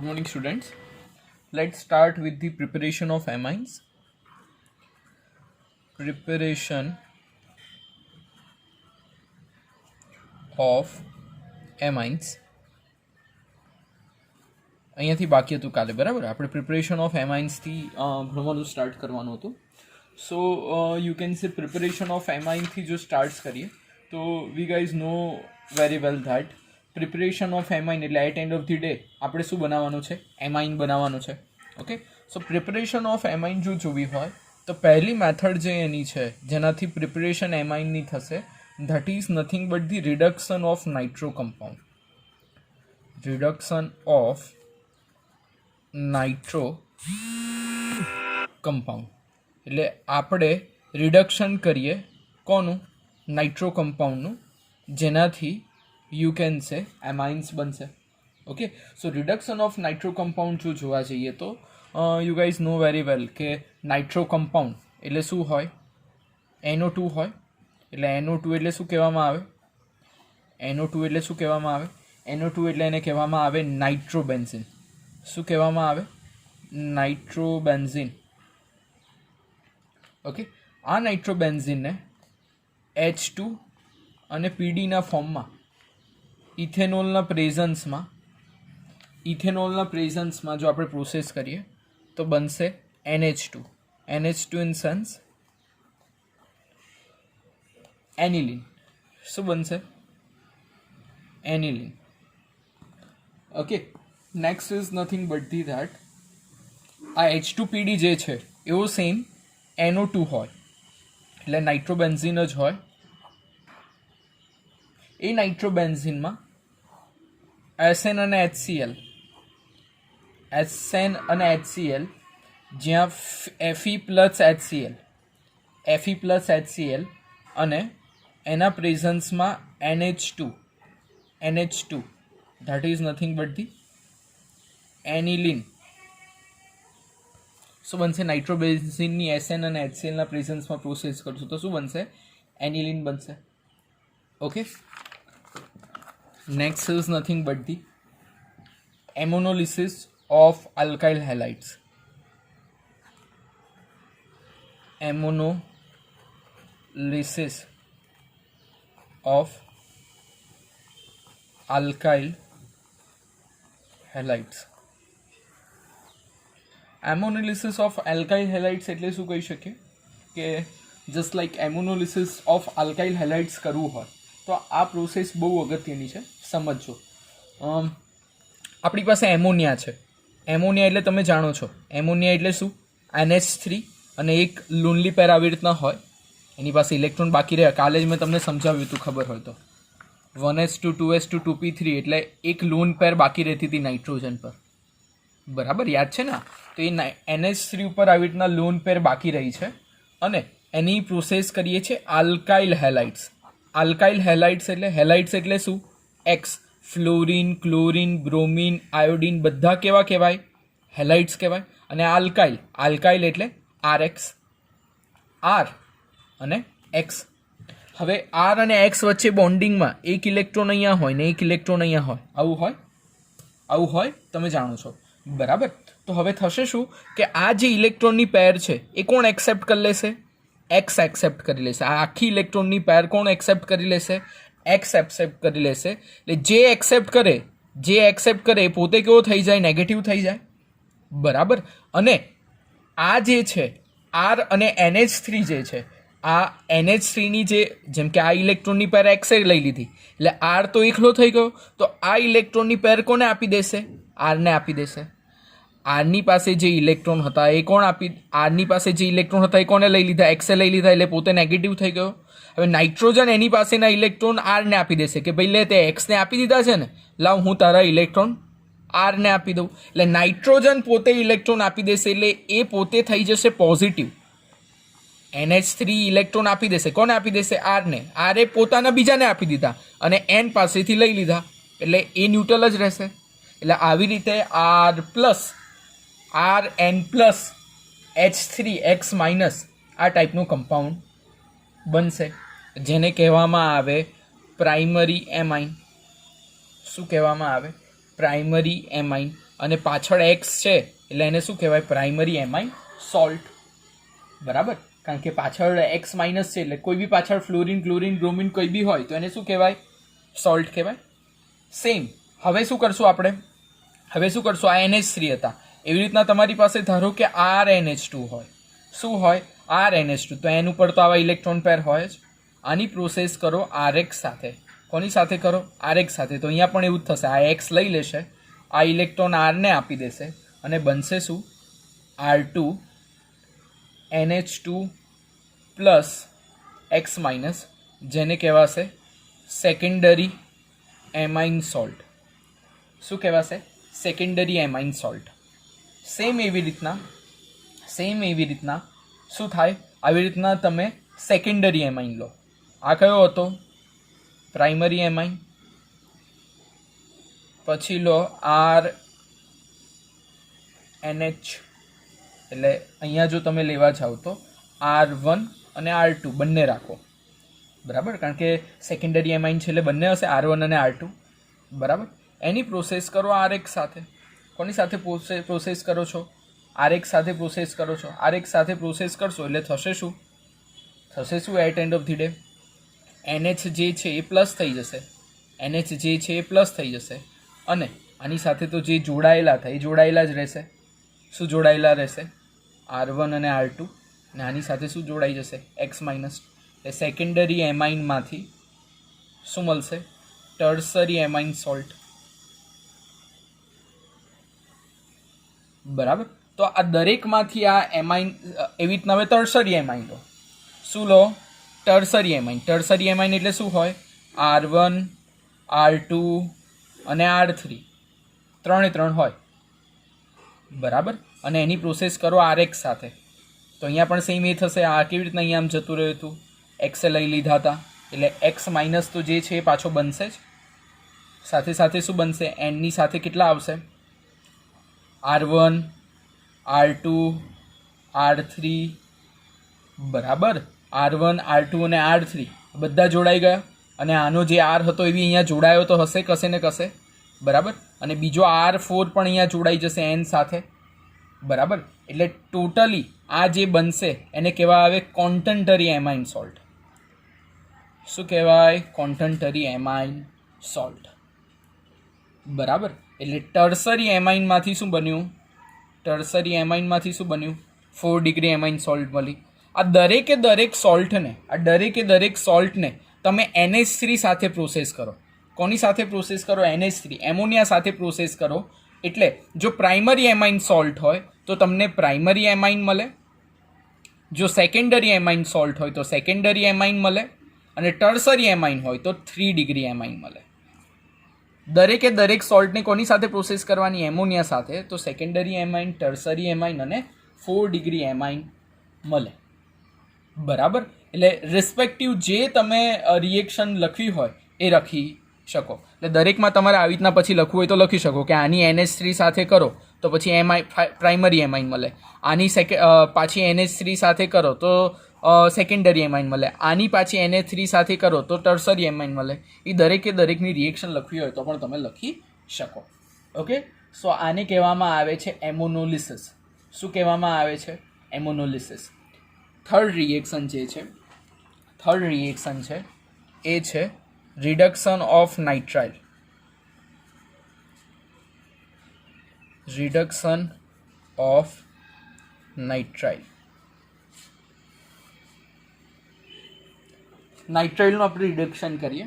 Good morning, students. Let's start with the preparation of amines. Preparation of amines. અહીંયાથી બાકી હતું કાલે, બરાબર? આપણે પ્રિપરેશન ઓફ એમાઇન્સથી ભણવાનું સ્ટાર્ટ કરવાનું હતું. So you can say preparation of એમાઇનથી જો સ્ટાર્ટ કરીએ તો we guys know very well that preparation of amine એટલે at end of the day આપણે શું બનાવવાનું છે? એમાઇન બનાવવાનું છે. Okay, so preparation of amine જો જોવી હોય તો પહેલી મેથડ જે એની છે જેનાથી પ્રિપરેશન એમાઇનની થશે, that is nothing but the reduction of nitro compound. Reduction of nitro compound એટલે આપણે રિડક્શન કરીએ કોનું? નાઇટ્રો કમ્પાઉન્ડનું, જેનાથી યુ કેન સે એમાઇન્સ બનશે. Okay, so reduction of nitro compound જો જોવા જઈએ તો યુ ગાઈઝ નો વેરી વેલ કે નાઇટ્રો કમ્પાઉન્ડ એટલે શું હોય? NO2 હોય. એટલે NO2 એટલે શું કહેવામાં આવે? NO2 એટલે શું કહેવામાં આવે? NO2 એટલે એને કહેવામાં આવે નાઇટ્રોબેન્ઝીન. શું કહેવામાં આવે? નાઇટ્રોબેન્ઝીન. ઓકે, આ નાઇટ્રોબેન્ઝીનને H2 અને પીડીના ફોર્મમાં ઇથેનોલના પ્રેઝન્સમાં જો આપણે પ્રોસેસ કરીએ તો બનશે NH2. NH2 in sense aniline. શું બનશે? Aniline. Okay, next is nothing but the that આ H2PD જે છે એવો સેમ NO2 હોય એટલે નાઇટ્રોબેન્ઝીન જ હોય. એ નાઇટ્રોબેન્ઝીનમાં SN અને HCl, SN અને HCl જ્યાં Fe પ્લસ HCl અને એના પ્રેઝન્સમાં NH2 that is nothing but the aniline. શું બનશે? નાઇટ્રોબેન્ઝીનની SN અને HClના પ્રેઝન્સમાં પ્રોસેસ કરશું તો શું બનશે? એનિલિન બનશે. Okay, next is nothing but the ammonolysis of alkyl halides. Ammonolysis of alkyl halides. Ammonolysis of alkyl halides એટલે શું કહી શકીએ કે just like ammonolysis of alkyl halides કરવું હોય તો આ પ્રોસેસ બહુ અગત્યની છે, સમજજો. આપણી પાસે એમોનિયા છે. એમોનિયા એટલે તમે જાણો છો એમોનિયા એટલે શું? NH3 અને એક લોનલી પેર આવી રીતના હોય, એની પાસે ઇલેક્ટ્રોન બાકી રહે. કાલે જ મેં તમને સમજાવ્યું હતું, ખબર હોય તો 1s2 2s2 2p3 એટલે એક લોન પેર બાકી રહેતી હતી નાઇટ્રોજન પર, બરાબર? યાદ છે ને? તો એ NH3 ઉપર આવી રીતના લોન પેર બાકી રહી છે અને એની પ્રોસેસ કરીએ છીએ આલ્કાઇલ હેલાઇડ્સ. આલ્કાઇલ હેલાઇડ્સ એટલે શું? X, fluorine, chlorine, bromine, iodine બધા કેવા કહેવાય? હેલાઇડ્સ કહેવાય. અને આલ્કાઇલ એટલે RX, R અને X. હવે R અને X વચ્ચે બોન્ડિંગમાં એક ઇલેક્ટ્રોન અહીંયા હોય ને એક ઇલેક્ટ્રોન અહીંયા હોય. આવું હોય તમે જાણો છો, બરાબર? તો હવે થશે શું કે આ જે ઇલેક્ટ્રોનની પેર છે એ કોણ એક્સેપ્ટ કરી લેશે? X એક્સેપ્ટ કરી લેશે. આ આખી ઇલેક્ટ્રોનની પેર કોણ એક્સેપ્ટ કરી લેશે? X એક્સેપ્ટ કરી લેશે. એટલે જે એક્સેપ્ટ કરે એ પોતે કેવો થઈ જાય? નેગેટિવ થઈ જાય, બરાબર? અને આ જે છે R અને NH3 જે છે, આ NH3ની જેમ કે આ ઇલેક્ટ્રોનની પેર X લઈ લીધી એટલે R તો એકલો થઈ ગયો. તો આ ઇલેક્ટ્રોનની પેર કોને આપી દેશે? R ને આપી દેશે. આરની પાસે જે ઇલેક્ટ્રોન હતા એ કોને લઈ લીધા? X લઈ લીધા એટલે પોતે નેગેટિવ થઈ ગયો. હવે નાઇટ્રોજન એની પાસેના ઇલેક્ટ્રોન R ને આપી દેશે કે ભાઈ લે તે X ને આપી દીધા છે ને, લાવ હું તારા ઇલેક્ટ્રોન R ને આપી દઉં. એટલે નાઇટ્રોજન પોતે ઇલેક્ટ્રોન આપી દેશે એટલે એ પોતે થઈ જશે પોઝિટિવ. NH3 ઇલેક્ટ્રોન આપી દેશે. કોને આપી દેશે? R ને. R એ પોતાના બીજાને આપી દીધા અને N પાસેથી લઈ લીધા એટલે એ ન્યુટ્રલ જ રહેશે. એટલે આવી રીતે RN પ્લસ H3X માઇનસ આ ટાઈપનું કમ્પાઉન્ડ બનશે, જેને કહેવામાં આવે પ્રાઇમરી એમાઇન. શું કહેવામાં આવે? Primary amine. અને પાછળ એક્સ છે એટલે એને શું કહેવાય? Primary amine salt. બરાબર, કારણ કે પાછળ એક્સ માઇનસ છે એટલે કોઈ બી પાછળ ફ્લોરિન, ક્લોરિન, બ્રોમિન કોઈ બી હોય તો એને શું કહેવાય? સોલ્ટ કહેવાય. સેમ હવે શું કરશું આપણે? હવે શું કરશું? આ NH3 હતા, એવી રીતના તમારી પાસે ધારો કે RNH2 હોય. શું હોય? RNH2. તો એન ઉપર તો આવા ઇલેક્ટ્રોન પેર હોય જ. આની પ્રોસેસ કરો RX સાથે. કોની સાથે કરો? RX સાથે. તો અહીંયા પણ એવું જ થશે, આ X લઈ લેશે, આ ઇલેક્ટ્રોન Rને આપી દેશે અને બનશે શું? R2 NH2 plus X minus, જેને કહેવાશે સેકન્ડરી એમાઇન સોલ્ટ. શું કહેવાશે? Secondary amine salt. સેમ એવી રીતના શું થાય? આવી રીતના તમે સેકન્ડરી એમાઇન લો. આ કયો હતો? Primary amine. પછી લો RNH, એટલે અહીંયા જો તમે લેવા જાઓ તો R1 અને R2 બંને રાખો. બરાબર, કારણ કે સેકન્ડરી એમાઇન છે એટલે બંને હશે, R1 અને R2. બરાબર, એની પ્રોસેસ કરો RX સાથે. કોની સાથે પ્રોસેસ કરો છો? RX સાથે પ્રોસેસ કરો છો. RX સાથે પ્રોસેસ કરશો એટલે થશે શું? At end of the day NH જે છે એ પ્લસ થઈ જશે. અને આની સાથે તો જે જોડાયેલા થાય એ જોડાયેલા જ રહેશે. શું જોડાયેલા રહેશે? R1 અને R2. અને આની સાથે શું જોડાઈ જશે? X minus. એટલે સેકન્ડરી એમાઇનમાંથી શું મળશે? Tertiary amine salt. બરાબર, તો આ દરેકમાંથી આ એમાઇન એવી રીતના હવે ટર્સરી એમાઇન લો. શું લો? Tertiary amine. ટર્સરી એમાઇન એટલે શું હોય? R1, R2 અને R3 ત્રણે હોય. બરાબર, અને એની પ્રોસેસ કરો RX સાથે. તો અહીંયા પણ સેમ એ થશે. આ કેવી રીતના અહીંયા આમ જતું રહ્યું હતું? એક્સે લઈ લીધા હતા એટલે X માઇનસ તો જે છે એ પાછો બનશે જ. સાથે સાથે શું બનશે? એનની સાથે કેટલા આવશે? R1, R2, R3. બરાબર, R1, R2 અને R3 બધા જોડાઈ ગયા. અને આનો જે R હતો એ બી અહીંયા જોડાયો તો હશે કશે ને કશે. બરાબર, અને બીજો R4 પણ અહીંયા જોડાઈ જશે N સાથે. બરાબર, એટલે ટોટલી આ જે બનશે એને કહેવાય આવે કોન્ટન્ટરી એમાઇન સોલ્ટ. શું કહેવાય? કોન્ટન્ટરી એમાઇન સોલ્ટ. બરાબર, એટલે ટર્સરી એમાઇનમાંથી શું બન્યું? 4 ડિગ્રી એમાઇન સોલ્ટ મળી. આ દરેકે દરેક સોલ્ટને તમે NH3 સાથે પ્રોસેસ કરો. કોની સાથે પ્રોસેસ કરો? NH3, એમોનિયા સાથે પ્રોસેસ કરો. એટલે જો પ્રાઇમરી એમાઇન સોલ્ટ હોય તો તમને પ્રાઇમરી એમાઇન મળે. જો સેકન્ડરી એમાઇન સોલ્ટ હોય તો સેકન્ડરી એમાઇન મળે. અને ટર્સરી એમાઇન હોય તો 3 ડિગ્રી એમાઇન મળે. દરેકે દરેક સોલ્ટને કોની સાથે પ્રોસેસ કરવાની? એમોનિયા સાથે. તો સેકન્ડરી એમાઇન, ટર્સરી એમાઇન અને 4 ડિગ્રી એમાઇન મળે. બરાબર, એટલે રિસ્પેક્ટિવ જે તમે રિએક્શન લખવી હોય એ લખી શકો. એટલે દરેકમાં તમારે આવી રીતના પછી લખવું હોય તો લખી શકો કે આની NH3 સાથે કરો તો પછી પ્રાઇમરી એમાઇન મળે. આની પાછી NH3 સાથે કરો તો સેકન્ડરી એમાઇન મળે. આની પાછી NH3 સાથે કરો તો ટર્સરી એમાઇન મળે. એ દરેકે દરેકની રિએક્શન લખવી હોય તો પણ તમે લખી શકો. ઓકે, સો આને કહેવામાં આવે છે એમોનોલિસિસ. શું કહેવામાં આવે છે? એમોનોલિસિસ. થર્ડ રિએક્શન છે એ છે રિડક્શન ઓફ નાઇટ્રાઇલ. નાઇટ્રાઇલનું આપણે રિડક્શન કરીએ.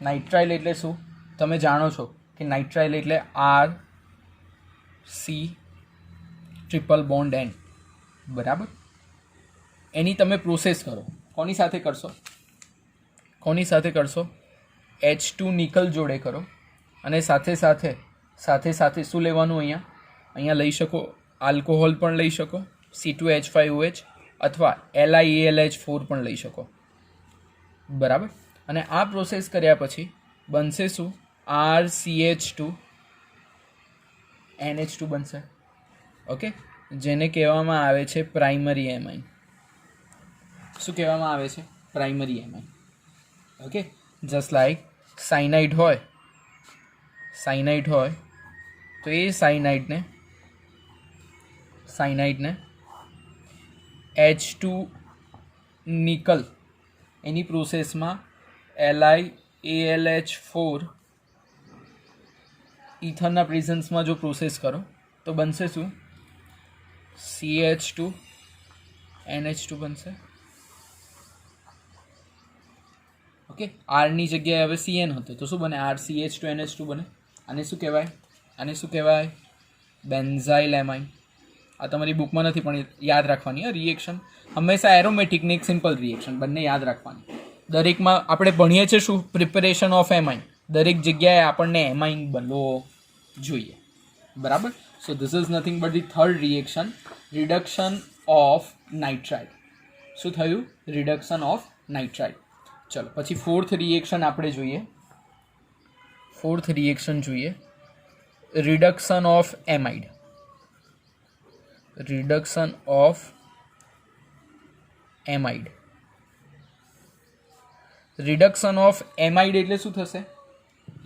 નાઇટ્રાઇલ એટલે શું? તમે જાણો છો કે નાઇટ્રાઇલ એટલે RC ટ્રિપલ બોન્ડ N. બરાબર, એની તમે પ્રોસેસ કરો. કોની સાથે કરશો? H2 નિકલ જોડે કરો. અને સાથે સાથે શું લેવાનું? અહીંયા લઈ શકો આલ્કોહોલ પણ લઈ શકો, C2H5OH, અથવા LiAlH4 પણ લઈ શકો. બરાબર, અને આ પ્રોસેસ કર્યા પછી બનશે શું? RCH2 NH2 બનશે. ઓકે, જેને કહેવામાં આવે છે પ્રાઇમરી એમાઇન. શું કહેવામાં આવે છે? Primary amine. Okay, just like cyanide હોય સાયનાઇડ હોય તો એ સાયનાઇડને H2 નિકલ એની પ્રોસેસમાં LiAlH4 ઇથરના પ્રેઝન્સમાં જો પ્રોસેસ કરો તો બનશે શું? CH2 NH2 બનશે. ઓકે, આરની જગ્યાએ હવે CN હતો તો શું બને? RCH2 NH2 બને. આને શું કહેવાય? Benzyl amine. આ તમારી બુકમાં નથી પણ યાદ રાખવાની. રિએક્શન હંમેશા એરોમેટિક ને એક સિમ્પલ રિએક્શન બંને યાદ રાખવાની. દરેકમાં આપણે ભણીએ છીએ શું? Preparation of amine. દરેક જગ્યાએ આપણને એમાઇન બનવો જોઈએ. બરાબર. So this is nothing but the third reaction, reduction of nitrile. શું થયું? Reduction of nitrile. ચલો પછી ફોર્થ રિએક્શન આપણે જોઈએ. Reduction of amide. Reduction of amide એટલે શું થશે?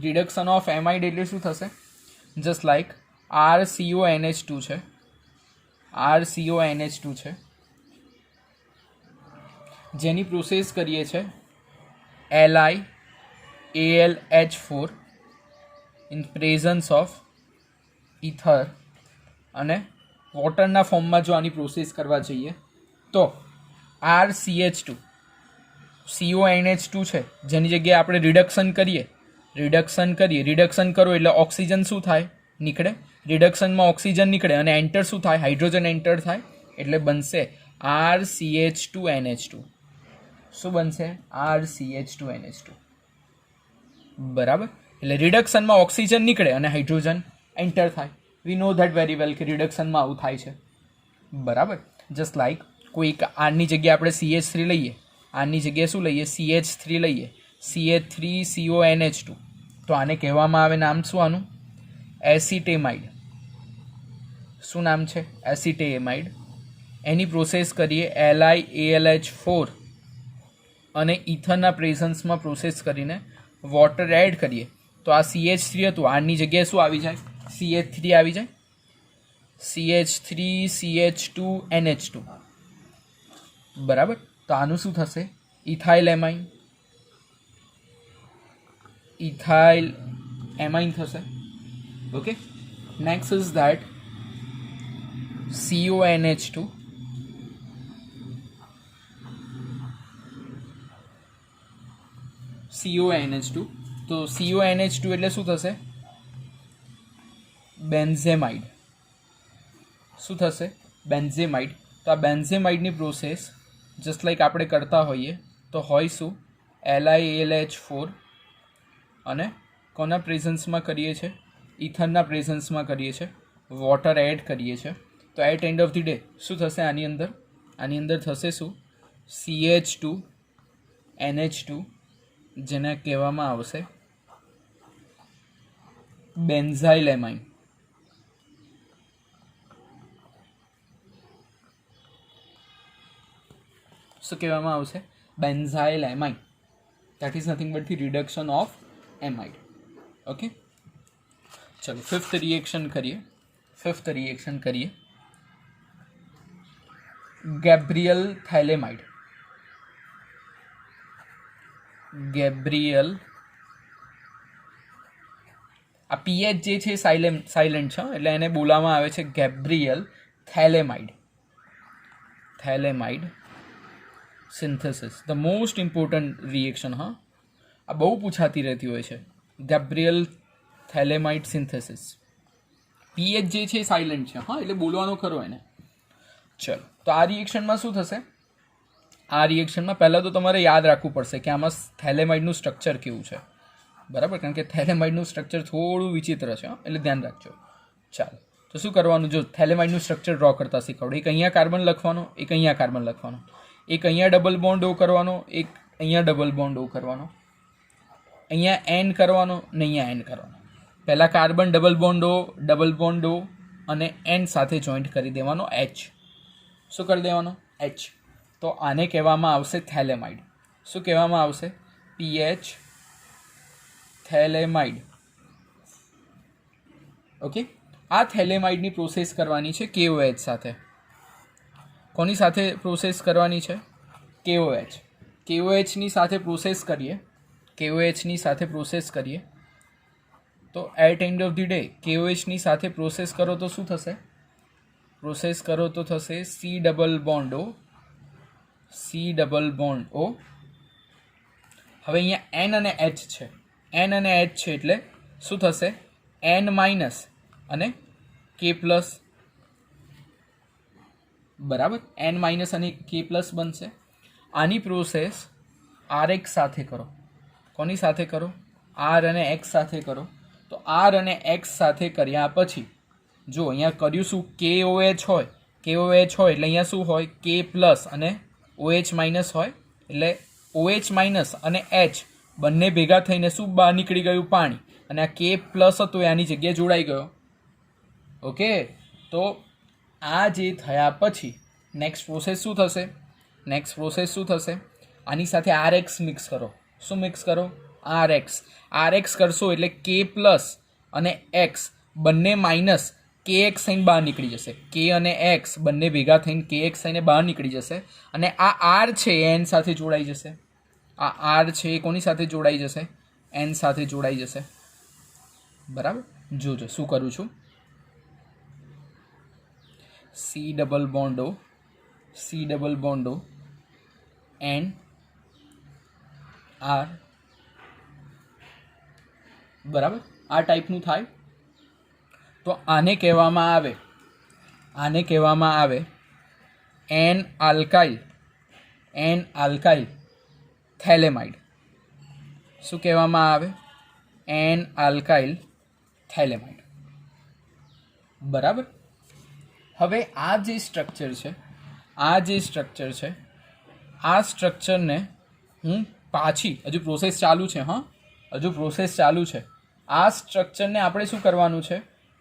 રિડક્શન ઓફ એમાઇડ એટલે શું થશે? જસ્ટ લાઈક RCONH2 છે, જેની પ્રોસેસ કરીએ છે LiAlH4 in presence of ether અને વોટરના ફોર્મમાં જો આની પ્રોસેસ કરવા જઈએ તો RCH2 CONH2 છે, જેની જગ્યાએ આપણે રિડક્શન કરો એટલે ઓક્સિજન શું થાય? નીકળે. રિડક્શનમાં ઓક્સિજન નીકળે અને એન્ટર શું થાય? હાઇડ્રોજન એન્ટર થાય એટલે બનશે RCH2NH2. શું બનશે? RCH2NH2. બરાબર. એટલે રિડક્શનમાં ઓક્સિજન નીકળે અને હાઇડ્રોજન એન્ટર થાય. વી નો ધેટ વેરી વેલ કે રિડક્શનમાં આવું થાય છે. બરાબર. જસ્ટ લાઈક કોઈક આરની જગ્યાએ આપણે CH3 લઈએ, આની જગ્યાએ શું લઈએ? CH3 લઈએ, CH3CONH2. તો આને કહેવામાં આવે, નામ શું આનું? એસિટેમાઇડ. શું નામ છે? એસિટેમાઇડ. એની પ્રોસેસ કરીએ LiAlH4 અને ઇથરના પ્રેઝન્સમાં પ્રોસેસ કરીને વોટર એડ કરીએ તો આ CH3 હતું, આની જગ્યાએ શું આવી જાય? CH3 આવી જાય. CH3CH2NH2. બરાબર. તો આનું શું થશે? ઇથાઇલ એમાઇન થશે. Okay. Next is that CONH2. તો CONH2 એટલે શું થશે? બેન્ઝેમાઇડ. શું થશે? બેન્ઝેમાઇડ. તો આ બેન્ઝેમાઇડની પ્રોસેસ જસ્ટ લાઈક આપણે કરતા હોઈએ તો હોય શું? LiAlH4 અને કોના પ્રેઝન્સમાં કરીએ છીએ? ઇથરના પ્રેઝન્સમાં કરીએ છીએ, વોટર એડ કરીએ છીએ. તો at end of the day શું થશે? આની અંદર થશે શું? CH2NH2, જેને કહેવામાં આવશે બેન્ઝાઇલ એમાઇન. શું કહેવામાં આવશે? Benzyl amine. That is nothing but the reduction of amide. Okay. ચલો ફિફ્થ રિએક્શન કરીએ. ગેબ્રિયલ થેલેમાઇડ. આ PH જે છે સાયલેન્ટ છે, એટલે એને બોલવામાં આવે છે Gabriel phthalimide synthesis. The most important reaction. આ બહુ પૂછાતી રહેતી હોય છે. Gabriel phthalimide synthesis. PH જે છે સાયલેન્ટ છે, એટલે બોલવાનો ખરો એને. ચલો તો આ રિએક્શનમાં શું થશે? આ રિએક્શનમાં પહેલાં તો તમારે યાદ રાખવું પડશે કે આમાં થેલેમાઇડનું સ્ટ્રક્ચર કેવું છે. બરાબર. કારણ કે થેલેમાઇડનું સ્ટ્રક્ચર થોડું વિચિત્ર છે, એટલે ધ્યાન રાખજો. ચાલો તો શું કરવાનું? જો થેલેમાઇડનું સ્ટ્રક્ચર ડ્રો કરતા શીખવાડો. એક અહીંયા કાર્બન લખવાનો, એક અહીંયા કાર્બન લખવાનો, એક અહીંયા ડબલ બોન્ડ ઓ કરવાનો, એક અહીંયા ડબલ બોન્ડ ઓ કરવાનો, અહીંયા એન કરવાનો ને અહીંયા એન કરવાનો. પહેલાં કાર્બન ડબલ બોન્ડ ઓ અને એન સાથે જોઈન્ટ કરી દેવાનો H. શું કરી દેવાનો? H. તો આને કહેવામાં આવશે થેલેમાઇડ. શું કહેવામાં આવશે? PH થેલેમાઇડ. ઓકે, આ થેલેમાઇડની પ્રોસેસ કરવાની છે KOH સાથે. કોની સાથે પ્રોસેસ કરવાની છે? KOH. KOHની સાથે પ્રોસેસ કરીએ, KOHની સાથે પ્રોસેસ કરીએ તો at end of the day KOHની સાથે પ્રોસેસ કરો તો શું થશે? પ્રોસેસ કરો તો થશે C double bond O, C double bond O. હવે અહીંયા N અને H છે, N અને H છે એટલે શું થશે? N માઇનસ અને K પ્લસ, બરાબર? N માઇનસ અને K પ્લસ બનશે. આની પ્રોસેસ RX સાથે કરો. કોની સાથે કરો? R અને X સાથે કરો. તો R અને X સાથે કર્યા પછી જો અહીંયા કર્યું શું? KOH હોય, KOH હોય એટલે અહીંયા શું હોય? K પ્લસ અને OH માઇનસ હોય એટલે OH માઇનસ અને H બંને ભેગા થઈને શું બહાર નીકળી ગયું? પાણી. અને આ K પ્લસ હતો એ આની જગ્યાએ જોડાઈ ગયો. ઓકે, તો આ જે થયા પછી નેક્સ્ટ પ્રોસેસ શું થશે? નેક્સ્ટ પ્રોસેસ શું થશે? આની સાથે RX મિક્સ કરો. શું મિક્સ કરો? RX. RX કરશો એટલે K પ્લસ અને X બંને માઇનસ KX થઈને બહાર નીકળી જશે. K અને X બંને ભેગા થઈને KX થઈને બહાર નીકળી જશે. અને આ R છે એ N સાથે જોડાઈ જશે. આ R છે એ કોની સાથે જોડાઈ જશે? N સાથે જોડાઈ જશે. બરાબર? જોજો શું કરું છું. C double bond O, C double bond O, N R. બરાબર? આ ટાઈપનું થાય તો આને કહેવામાં આવે N આલ્કાઇલ થેલેમાઇડ. શું કહેવામાં આવે? N alkyl phthalimide. બરાબર? હવે આ જે સ્ટ્રક્ચર છે, આ સ્ટ્રક્ચરને હું પાછી, હજુ પ્રોસેસ ચાલુ છે, હજુ પ્રોસેસ ચાલુ છે. આ સ્ટ્રક્ચરને આપણે શું કરવાનું છે?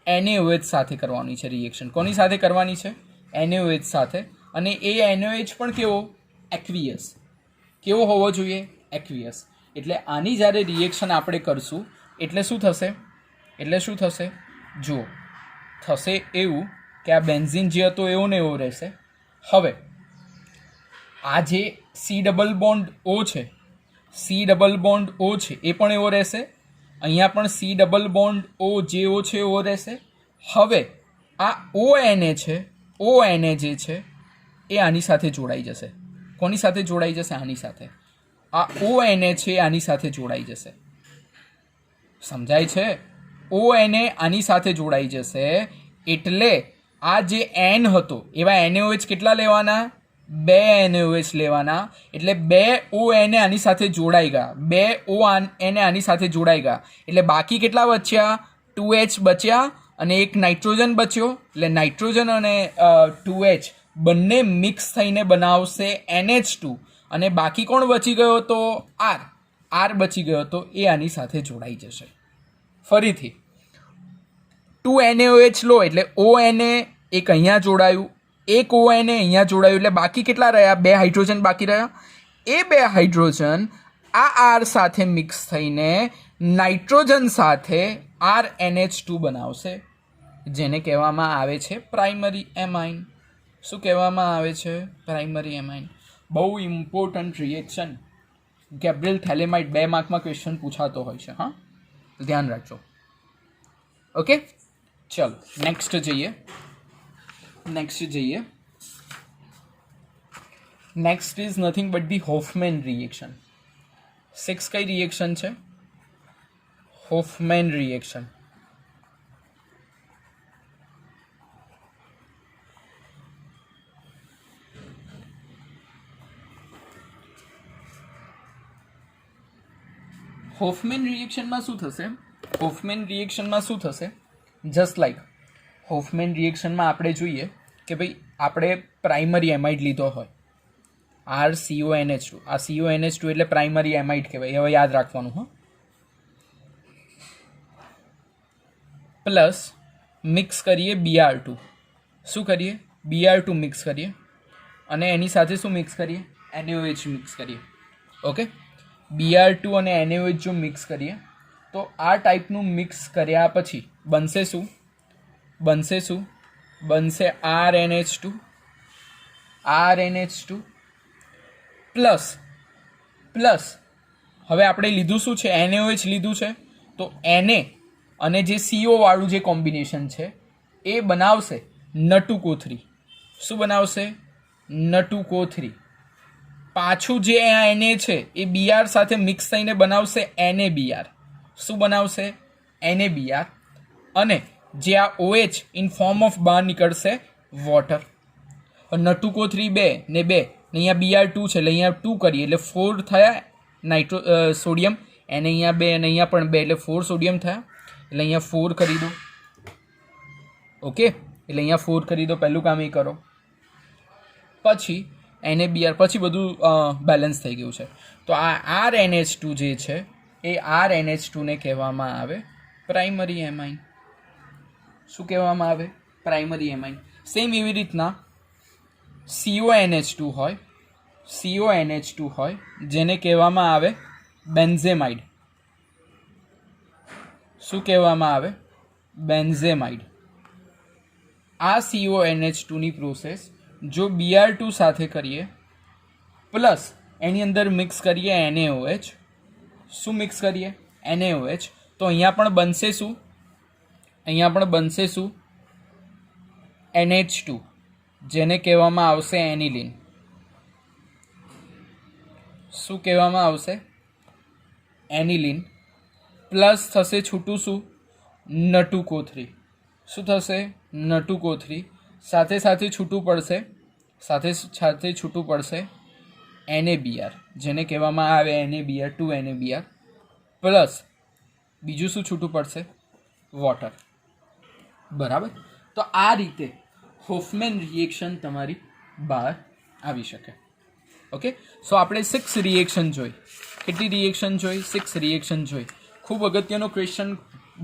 NaOH સાથે કરવાની છે રિએક્શન. કોની સાથે કરવાની છે? NaOH સાથે. અને એ NaOH પણ કેવો? એક્વિયસ. કેવો હોવો જોઈએ? એક્વિયસ. એટલે આની જ્યારે રિએક્શન આપણે કરશું એટલે શું થશે? જુઓ, થશે એવું કે આ બેન્ઝીન જે હતો એવો ને એવો રહેશે. હવે આ જે C ડબલ બોન્ડ O છે, C ડબલ બોન્ડ O છે એ પણ એવો રહેશે. અહીંયા પણ C ડબલ બોન્ડ O જે O છે એવો રહેશે. હવે આ ONA છે, ONA જે છે એ આની સાથે જોડાઈ જશે. કોની સાથે જોડાઈ જશે? આની સાથે. આ ONA છે આની સાથે જોડાઈ જશે. સમજાય છે? ONA આની સાથે જોડાઈ જશે એટલે આ જે N હતો એવા NaOH કેટલા લેવાના? 2 NaOH લેવાના. એટલે 2 ONA આની સાથે જોડાઈ ગયા, 2 ONA આની સાથે જોડાઈ ગયા. એટલે બાકી કેટલા બચ્યા? 2H બચ્યા અને એક નાઇટ્રોજન બચ્યો. એટલે નાઇટ્રોજન અને 2H બંને મિક્સ થઈને બનાવશે NH2 અને બાકી કોણ બચી ગયો હતો? R બચી ગયો હતો એ આની સાથે જોડાઈ જશે. ફરીથી 2 NaOH લો એટલે ONA એક અહીંયા જોડાયું, એક ONA અહીંયા જોડાયું એટલે બાકી કેટલા રહ્યા? 2 હાઇડ્રોજન બાકી રહ્યા. એ 2 હાઇડ્રોજન આ R સાથે મિક્સ થઈને નાઇટ્રોજન સાથે RNH2 બનાવશે, જેને કહેવામાં આવે છે પ્રાઇમરી એમાઇન. શું કહેવામાં આવે છે? Primary amine. બહુ ઇમ્પોર્ટન્ટ રિએક્શન. ગેબ્રિએલ થેલેમાઇડ 2 માર્કમાં ક્વેશ્ચન પૂછાતો હોય છે. ધ્યાન રાખજો. ઓકે, ચલો નેક્સ્ટ જઈએ. Next is nothing but the Hofmann reaction. 6 કઈ રિએક્શન છે? Hofmann reaction. હોફમેન રિએક્શનમાં શું થશે? જસ્ટ લાઈક હોફમેન રિએક્શનમાં આપણે જોઈએ કે ભાઈ આપણે પ્રાઇમરી એમાઇડ લીધો હોય, RCONH2. આ CONH2 એટલે પ્રાઇમરી એમાઇડ કહેવાય. હવે યાદ રાખવાનું. પ્લસ મિક્સ કરીએ Br2. શું કરીએ? Br2 મિક્સ કરીએ અને એની સાથે શું મિક્સ કરીએ? NaOH મિક્સ કરીએ. ઓકે, Br2 અને NaOH જો મિક્સ કરીએ તો આ ટાઈપનું મિક્સ કર્યા પછી બનશે શું? બનશે શું? બનશે RNH2 RNH2 પ્લસ પ્લસ હવે આપણે લીધું શું છે? NaOH લીધું છે, તો Na અને જે CO વાળું જે કોમ્બિનેશન છે એ બનાવશે N2CO3. શું બનાવશે? N2CO3. પાછું જે આ Na છે એ Br સાથે મિક્સ થઈને બનાવશે NaBr. શું બનાવશે? NaBr. અને જે આ OH ઇન ફોર્મ ઓફ બહાર નીકળશે વોટર. N2CO3 2 ને 2 ને અહીંયા Br2 છે એટલે અહીંયા 2 કરીએ એટલે 4 થયા સોડિયમ, એને અહીંયા 2 અને અહીંયા પણ 2 એટલે 4 સોડિયમ થયા. એટલે અહીંયા 4 કરી દો. ઓકે, એટલે અહીંયા 4 કરી દો. પહેલું કામ એ કરો. પછી NaBr, પછી બધું બેલેન્સ થઈ ગયું છે. તો આ RNH2 જે છે એ RNH2 ને કહેવામાં આવે પ્રાઇમરી એમાઇન. શું કહેવામાં આવે? Primary amine. સેમ એવી રીતના CONH2 હોય, CONH2 હોય જેને કહેવામાં આવે બેન્ઝેમાઇડ. શું કહેવામાં આવે? બેન્ઝેમાઇડ. આ CONH2 ની પ્રોસેસ જો Br2 સાથે કરીએ પ્લસ એની અંદર મિક્સ કરીએ NaOH. શું મિક્સ કરીએ? NaOH. તો અહીંયા પણ બનશે શું? અહીંયા પણ બનશે શું? NH2 જેને કહેવામાં આવશે એનિલિન. શું કહેવામાં આવશે? એનિલિન. પ્લસ થશે છૂટું શું? N2CO3. શું થશે? N2CO3. સાથે સાથે છૂટું પડશે NaBr જેને કહેવામાં આવે NaBr 2 NaBr પ્લસ બીજું શું છૂટું પડશે? વોટર. બરાબર. તો આ રીતે હોફમેન રિએક્શન તમારી બહાર આવી શકે. ઓકે, સો આપણે 6 રિએક્શન જોઈ. કેટલી રિએક્શન જોઈ? 6 રિએક્શન જોઈ. ખૂબ અગત્યનો ક્વેશ્ચન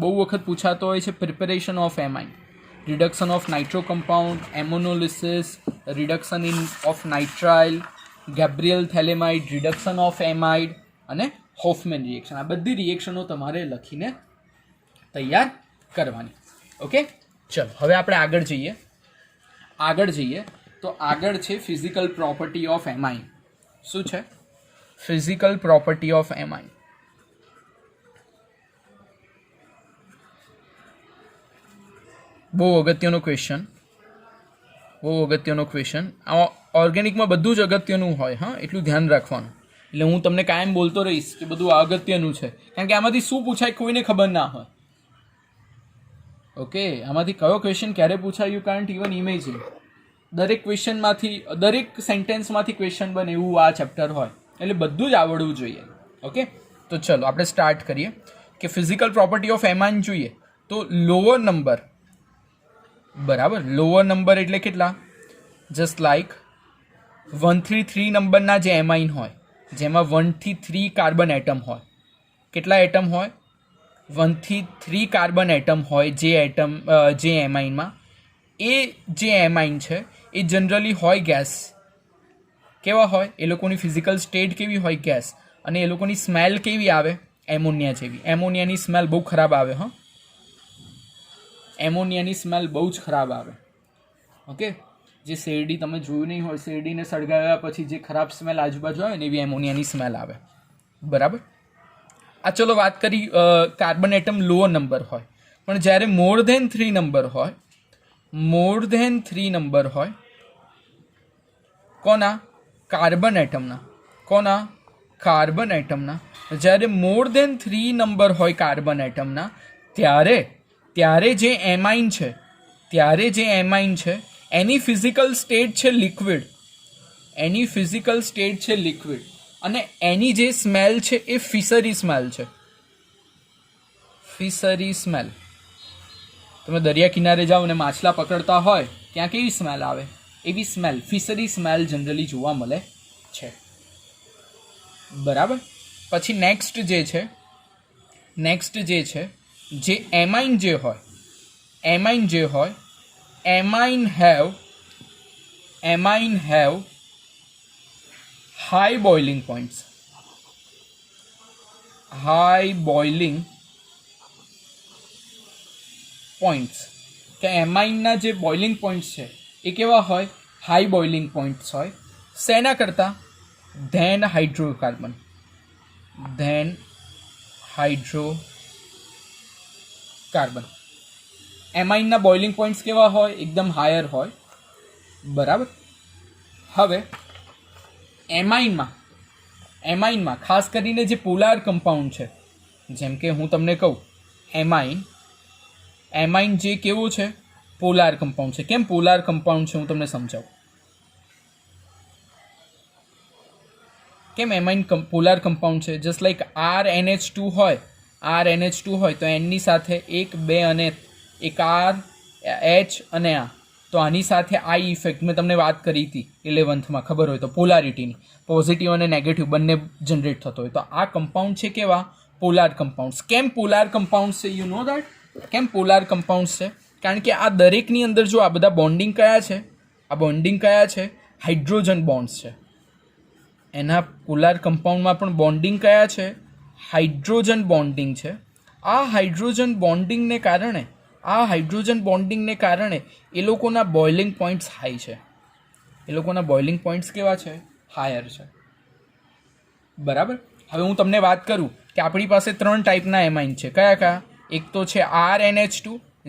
બહુ વખત પૂછાતો હોય છે. Preparation of amine, reduction of nitro compound, ammonolysis, reduction of nitrile, Gabriel thalamide, reduction of amide અને હોફમેન રિએક્શન. આ બધી રિએક્શનો તમારે લખીને તૈયાર કરવાની. ઓકે, ચલો હવે આપણે આગળ જઈએ. તો આગળ છે ફિઝિકલ પ્રોપર્ટી ઓફ એમાઇન. શું છે? Physical property of amine. બહુ અગત્યનો ક્વેશ્ચન. આ ઓર્ગેનિકમાં બધું જ અગત્યનું હોય. હા, એટલું ધ્યાન રાખવાનું. એટલે હું તમને કાયમ બોલતો રહીશ કે બધું અગત્યનું છે, કારણ કે આમાંથી શું પૂછાય કોઈને ખબર ના હોય. ઓકે, આમાંથી કયો ક્વેશ્ચન ક્યારે પૂછાય યુ કાન્ટ ઇવન ઇમેજિન. દરેક ક્વેશ્ચનમાંથી, દરેક સેન્ટેન્સમાંથી ક્વેશ્ચન બને એવું આ ચેપ્ટર હોય. એટલે બધું જ આવડવું જોઈએ. ઓકે, તો ચલો આપણે સ્ટાર્ટ કરીએ કે ફિઝિકલ પ્રોપર્ટી ઓફ એમાઇન જોઈએ. તો લોઅર નંબર, બરાબર, લોઅર નંબર એટલે કેટલા? જસ્ટ લાઈક 1 થી 3 નંબરના જે એમાઇન હોય, જેમાં 1 થી 3 કાર્બન એટમ હોય. કેટલા એટમ હોય? 1 થી 3 કાર્બન એટમ હોય જે એમાઇનમાં. એ જે એમાઇન છે એ જનરલી હોય ગેસ. કેવા હોય? એ લોકોની ફિઝિકલ સ્ટેટ કેવી હોય? ગેસ. અને એ લોકોની સ્મેલ કેવી આવે? એમોનિયા જેવી. એમોનિયાની સ્મેલ બહુ ખરાબ આવે. હા, એમોનિયાની સ્મેલ બહુ જ ખરાબ આવે. ઓકે, જે શેરડી તમે જોયું નહીં હોય, શેરડીને સળગાવ્યા પછી જે ખરાબ સ્મેલ આજુબાજુ આવે ને એવી એમોનિયાની સ્મેલ આવે. બરાબર. આ ચલો વાત કરી કાર્બન એટમ લોઅર નંબર હોય. પણ જ્યારે મોર ધેન 3 નંબર હોય, કોના? કાર્બન એટમના. કોના? કાર્બન એટમના. જ્યારે મોર ધેન 3 નંબર હોય કાર્બન એટમના, ત્યારે જે એમાઇન છે એની ફિઝિકલ સ્ટેટ છે લિક્વિડ. અને એની જે સ્મેલ છે એ ફિશરી સ્મેલ છે. Fishery smell. તમે દરિયા કિનારે જાઓ અને માછલા પકડતા હોય ત્યાં કેવી સ્મેલ આવે? એવી સ્મેલ, ફિશરી સ્મેલ જનરલી જોવા મળે છે. બરાબર. પછી નેક્સ્ટ જે છે જે એમાઇન હોય, amine have high boiling points. કે એમાઇનના જે બોઇલિંગ પોઈન્ટ્સ છે એ કેવા હોય? હાઈ બોઇલિંગ પોઈન્ટ્સ હોય. શેના કરતાં? Than hydrocarbon. Than hydrocarbon. એમાઇનના બોઇલિંગ પોઈન્ટ્સ કેવા હોય? એકદમ હાયર હોય. બરાબર. હવે એમાઇનમાં ખાસ કરીને જે પોલાર કમ્પાઉન્ડ છે, જેમ કે હું તમને કહું એમાઇન જે કેવું છે? પોલાર કમ્પાઉન્ડ છે. કેમ પોલાર કમ્પાઉન્ડ છે હું તમને સમજાવું. કેમ એમાઇન પોલાર કમ્પાઉન્ડ છે? જસ્ટ લાઈક RNH2 હોય તો એનની સાથે 1 2 અને એક R H અને આ, તો આની સાથે આઈ ઇફેક્ટ મેં તમને વાત કરી હતી 11thમાં, ખબર હોય તો, પોલારિટીની, પોઝિટિવ અને નેગેટિવ બંને જનરેટ થતો હોય. તો આ કમ્પાઉન્ડ છે કેવા? Polar compounds. કેમ પોલાર કમ્પાઉન્ડ્સ છે? You know that. કેમ પોલાર કમ્પાઉન્ડ્સ છે? કારણ કે આ દરેકની અંદર જો આ બધા બોન્ડિંગ કયા છે? આ બોન્ડિંગ કયા છે? હાઇડ્રોજન બોન્ડ્સ છે. એના પોલાર કમ્પાઉન્ડમાં પણ બોન્ડિંગ કયા છે? હાઇડ્રોજન બોન્ડિંગ છે. આ હાઇડ્રોજન બોન્ડિંગને કારણે એ લોકોના બોઇલિંગ પોઈન્ટ્સ હાઈ છે. એ લોકોના બોઇલિંગ પોઈન્ટ્સ કેવા છે? હાયર છે. બરાબર. હવે હું તમને વાત કરું કે આપણી પાસે 3 ટાઈપના એમાઇન છે. કયા? એક તો છે RNH2,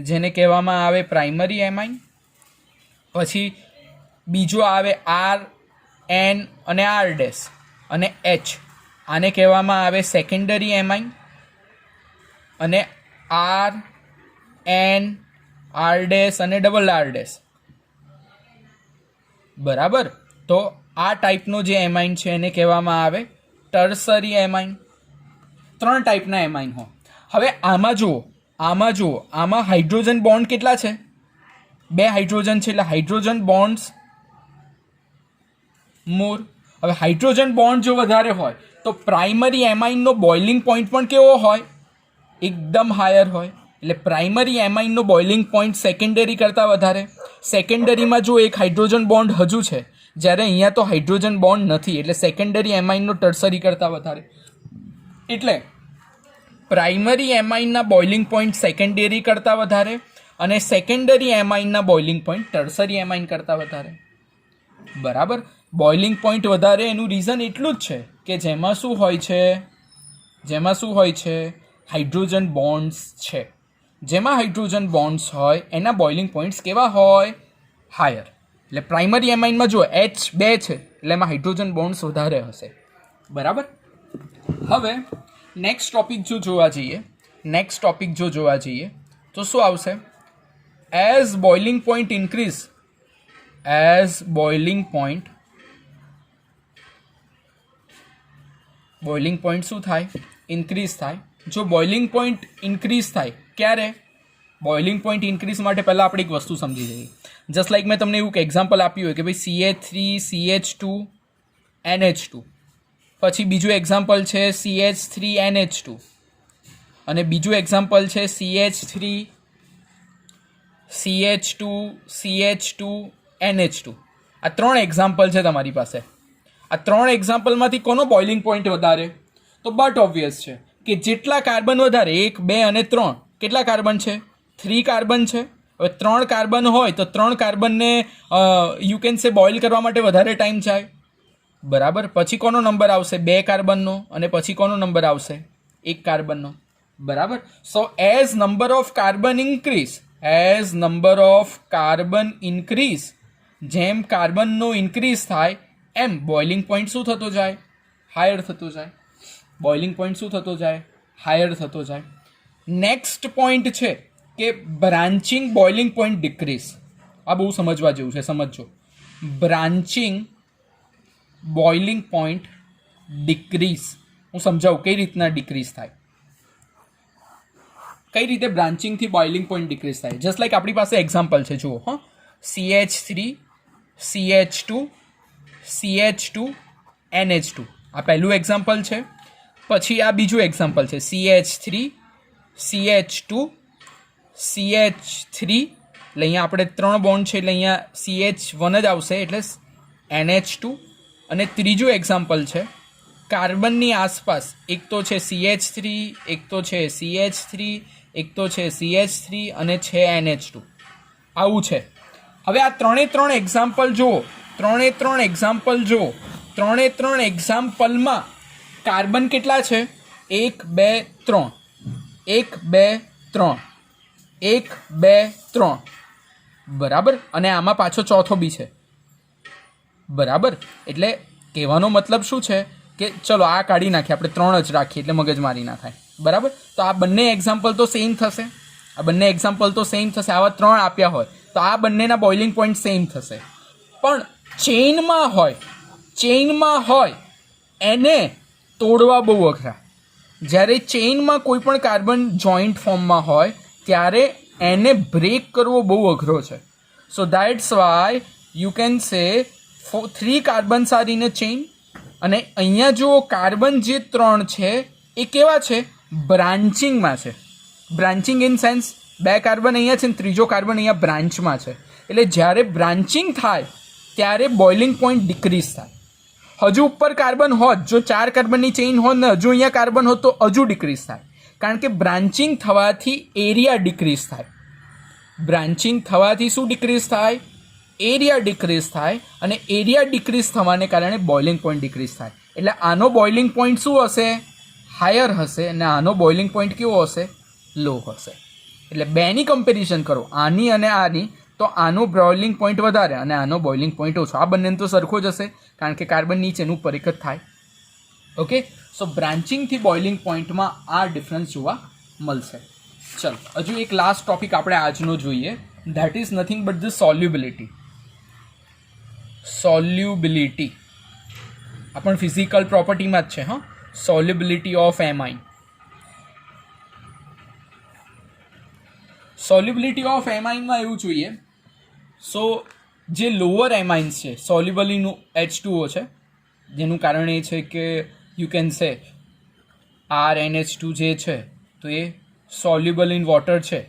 જેને કહેવામાં આવે પ્રાઇમરી એમાઇન. પછી બીજો આવે RN અને R ડેશ અને H, આને કહેવામાં આવે સેકન્ડરી એમાઇન. અને R N R ડેશ અને R ડેશ. બરાબર. તો આ ટાઈપનો જે એમાઇન છે એને કહેવામાં આવે ટર્સરી એમાઇન. 3 ટાઈપના એમાઇન હોય. હવે આમાં જુઓ, આમાં હાઇડ્રોજન બોન્ડ કેટલા છે? 2 હાઇડ્રોજન છે, એટલે હાઇડ્રોજન બોન્ડ્સ મોર. હવે હાઇડ્રોજન બોન્ડ જો વધારે હોય તો પ્રાઇમરી એમાઇનનો બોઇલિંગ પોઈન્ટ પણ કેવો હોય? એકદમ હાયર હોય. એટલે પ્રાઇમરી એમાઇનનો બોઇલિંગ પોઈન્ટ સેકન્ડરી કરતાં વધારે. સેકન્ડરીમાં જો એક હાઇડ્રોજન બોન્ડ હજુ છે, જ્યારે અહીંયા તો હાઇડ્રોજન બોન્ડ નથી, એટલે સેકન્ડરી એમાઇનનો ટર્સરી કરતાં વધારે. એટલે પ્રાઇમરી એમાઇનના બોઇલિંગ પોઈન્ટ સેકન્ડરી કરતાં વધારે અને સેકન્ડરી એમાઇનના બોઇલિંગ પોઈન્ટ ટર્સરી એમાઇન કરતાં વધારે. બરાબર. બોઇલિંગ પોઈન્ટ વધારે એનું રીઝન એટલું જ છે કે જેમાં શું હોય છે? હાઇડ્રોજન બોન્ડ્સ છે. જેમાં હાઇડ્રોજન બોન્ડ્સ હોય એના બોઇલિંગ પોઈન્ટ્સ કેવા હોય? હાયર. એટલે પ્રાઇમરી એમાઇનમાં જો H2 છે એટલે એમાં હાઇડ્રોજન બોન્ડ્સ વધારે હશે. બરાબર. હવે નેક્સ્ટ ટોપિક જો જોવા જઈએ તો શું આવશે? એઝ બોઇલિંગ પોઈન્ટ શું થાય? ઇન્ક્રીઝ થાય. જો બોઇલિંગ પોઈન્ટ ઇન્ક્રીઝ થાય ક્યારે? બોઇલિંગ પોઈન્ટ ઇન્ક્રીઝ માટે પહેલાં આપણે એક વસ્તુ સમજી લઈએ. જસ્ટ લાઈક મેં તમને એવું એક્ઝામ્પલ આપ્યું હોય કે ભાઈ CH3CH2 NH2, પછી બીજું એક્ઝામ્પલ છે CH3NH2 અને બીજું એક્ઝામ્પલ છે CH2CH2 NH2. આ 3 એક્ઝામ્પલ છે તમારી પાસે. આ 3 એક્ઝામ્પલમાંથી કોનો બોઇલિંગ પોઈન્ટ વધારે? તો બટ ઓબ્વિયસ છે કે જેટલા કાર્બન વધારે, 1 2 અને 3, કેટલા કાર્બન છે? 3 કાર્બન છે. હવે 3 કાર્બન હોય તો 3 કાર્બનને યુ કેન સે બોઇલ કરવા માટે વધારે ટાઈમ જાય. બરાબર. પછી કોનો નંબર આવશે? 2 કાર્બનનો. અને પછી કોનો નંબર આવશે? 1 કાર્બનનો. બરાબર. સો as number of carbon increase, જેમ કાર્બનનો ઇન્ક્રીઝ થાય એમ બોઇલિંગ પોઈન્ટ શું થતો જાય? હાયર થતો જાય. બોઇલિંગ પોઈન્ટ શું થતો જાય? હાયર થતો જાય. નેક્સ્ટ પોઈન્ટ છે કે બ્રાન્ચિંગ બોઇલિંગ પોઈન્ટ ડિક્રીઝ. આ બહુ સમજવા જેવું છે, સમજજો. Branching boiling point decrease. હું સમજાવું કઈ રીતના ડિક્રીઝ થાય, કઈ રીતે બ્રાન્ચિંગથી બોઇલિંગ પોઈન્ટ ડિક્રીઝ થાય. જસ્ટ લાઈક આપણી પાસે એક્ઝામ્પલ છે, જુઓ. CH3 CH2 CH2 NH2 આ પહેલું એક્ઝામ્પલ છે. પછી આ બીજું એક્ઝામ્પલ છે CH3 CH2 CH3. એટલે અહીંયા આપણે 3 બોન્ડ છે એટલે અહીંયા CH1 જ આવશે, એટલે NH2. અને ત્રીજું એક્ઝામ્પલ છે કાર્બનની આસપાસ, એક તો છે CH3, એક તો છે CH3, એક તો છે CH3 અને છે NH2. આવું છે. હવે આ ત્રણ એક્ઝામ્પલ જુઓ, ત્રણે ત્રણ એક્ઝામ્પલમાં કાર્બન કેટલા છે? 1 2 3, 1 2 3, 1 2 3, બરાબર. અને આમાં પાછો ચોથો બી છે, બરાબર. એટલે કહેવાનો મતલબ શું છે કે ચલો આ કાઢી નાખીએ, આપણે 3 જ રાખીએ એટલે મગજમારી ના થાય, બરાબર. તો આ બંને એક્ઝામ્પલ તો સેમ થશે, આવા 3 આપ્યા હોય તો આ બંનેના બોઇલિંગ પોઈન્ટ સેમ થશે. પણ ચેઇનમાં હોય એને તોડવા બહુ અઘરા. જ્યારે ચેઇનમાં કોઈ પણ કાર્બન જોઈન્ટ ફોર્મમાં હોય ત્યારે એને બ્રેક કરવો બહુ અઘરો છે. So that's why you can say 3 carbons are in a chain. અને અહીંયા જો કાર્બન જે 3 છે એ કેવા છે? બ્રાન્ચિંગમાં છે. બ્રાન્ચિંગ ઇન સેન્સ 2 કાર્બન અહીંયા છે ને ત્રીજો કાર્બન અહીંયા બ્રાન્ચમાં છે. એટલે જ્યારે બ્રાન્ચિંગ થાય ત્યારે બોઇલિંગ પોઈન્ટ ડિક્રીઝ થાય. હજુ ઉપર કાર્બન હોત, જો 4 કાર્બનની ચેઇન હોત ને હજુ અહીંયા કાર્બન હોત તો હજુ ડિક્રીઝ થાય, કારણ કે બ્રાન્ચિંગ થવાથી એરિયા ડિક્રીઝ થાય. બ્રાન્ચિંગ થવાથી શું ડિક્રીઝ થાય? એરિયા ડિક્રીઝ થાય. અને એરિયા ડિક્રીઝ થવાને કારણે બોઇલિંગ પોઈન્ટ ડિક્રીઝ થાય. એટલે આનો બોઇલિંગ પોઈન્ટ શું હશે? હાયર હશે. અને આનો બોઇલિંગ પોઈન્ટ કેવો હશે? લો હશે. એટલે બેની કમ્પેરિઝન કરો, આની અને આની, તો આનો બોઇલિંગ પોઈન્ટ વધારે અને આનો બોઇલિંગ પોઈન્ટ ઓછો. આ બંનેને તો સરખો જ હશે કારણ કે કાર્બન નીચેનું ઉપર એક જ થાય. ઓકે, સો બ્રાન્ચિંગથી બોઇલિંગ પોઈન્ટમાં આ ડિફરન્સ જોવા મળશે. ચલો હજુ એક લાસ્ટ ટોપિક આપણે આજનો જોઈએ, that is nothing but the solubility. આ પણ ફિઝિકલ પ્રોપર્ટીમાં જ છે. Solubility of amine. Solubility of એમાઇનમાં એવું જોઈએ, સો જે લોઅર એમાઇન્સ છે, સોલ્યુબલ ઇન H2O છે, જેનું કારણ એ છે કે યુ કેન સે RnH2 જે છે તો એ સોલ્યુબલ ઇન વોટર છે,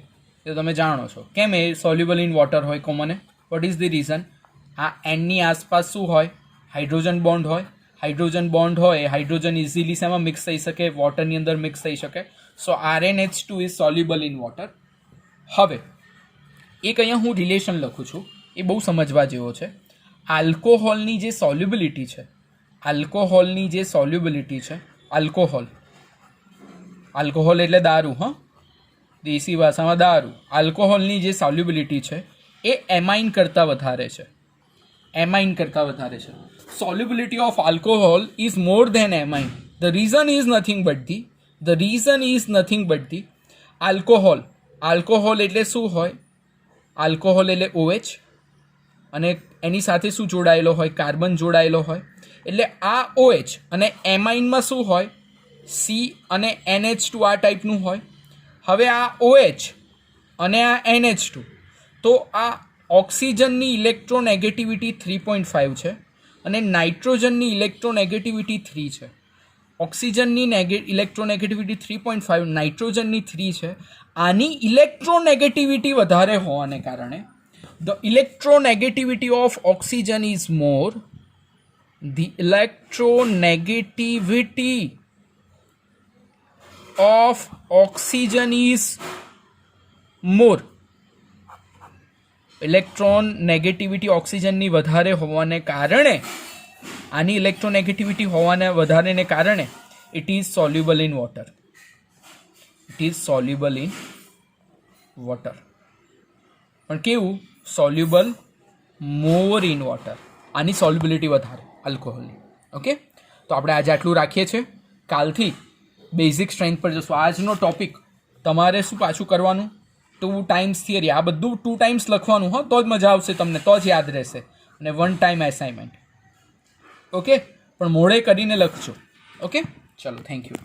એ તમે જાણો છો. કેમ એ સોલ્યુબલ ઇન વોટર હોય? Common what is the reason? આ એનની આસપાસ શું હોય? હાઇડ્રોજન બોન્ડ હોય. હાઇડ્રોજન બોન્ડ હોય, હાઇડ્રોજન ઇઝીલી શેમાં મિક્સ થઈ શકે? વોટરની અંદર મિક્સ થઈ શકે. સો RnH2 is soluble in water. હવે એક અહીંયા હું રિલેશન લખું છું, એ બહુ સમજવા જેવો છે. આલ્કોહોલની જે સોલ્યુબિલિટી છે, આલ્કોહોલ એટલે દારૂ, દેશી ભાષામાં દારૂ. આલ્કોહોલની જે સોલ્યુબિલિટી છે એ એમાઇન કરતાં વધારે છે. Solubility of alcohol is more than amine. The reason is nothing but the alcohol એટલે શું હોય? આલ્કોહોલ એટલે OH અને એની સાથે શું જોડાયેલો હોય? કાર્બન જોડાયેલો હોય. એટલે આ OH અને એમાઇનમાં શું હોય? C અને NH2 આ ટાઈપનું હોય. હવે આ OH અને આ NH2, તો આ ઓક્સિજનની ઇલેક્ટ્રોનેગેટિવિટી 3.5 છે અને નાઇટ્રોજનની ઇલેક્ટ્રોનેગેટિવિટી 3 છે. ઓક્સિજનની ઇલેક્ટ્રોનેગેટિવિટી 3.5, નાઇટ્રોજનની 3 છે. આની ઇલેક્ટ્રોનેગેટિવિટી વધારે હોવાને કારણે the electronegativity of oxygen is more. The electronegativity of oxygen is more. Electron negativity ઓક્સિજનની વધારે હોવાને કારણે, આની ઇલેક્ટ્રોનેગેટિવિટી હોવાને વધારેને કારણે it is soluble in water. પણ કેવું? Soluble more in water. આની સોલ્યુબિલિટી વધારે આલ્કોહોલની. ઓકે, તો આપણે આજે આટલું રાખીએ છીએ. કાલથી બેઝિક સ્ટ્રેન્થ પર જશું. આજનો ટોપિક તમારે શું પાછું કરવાનું? 2 ટાઈમ્સ થિયરી. આ બધું 2 ટાઈમ્સ લખવાનું, તો જ મજા આવશે તમને, તો જ યાદ રહેશે. અને 1 ટાઈમ એસાઇનમેન્ટ. ઓકે, પણ મોડે કરીને લખજો. ઓકે, ચલો, થેન્ક યુ.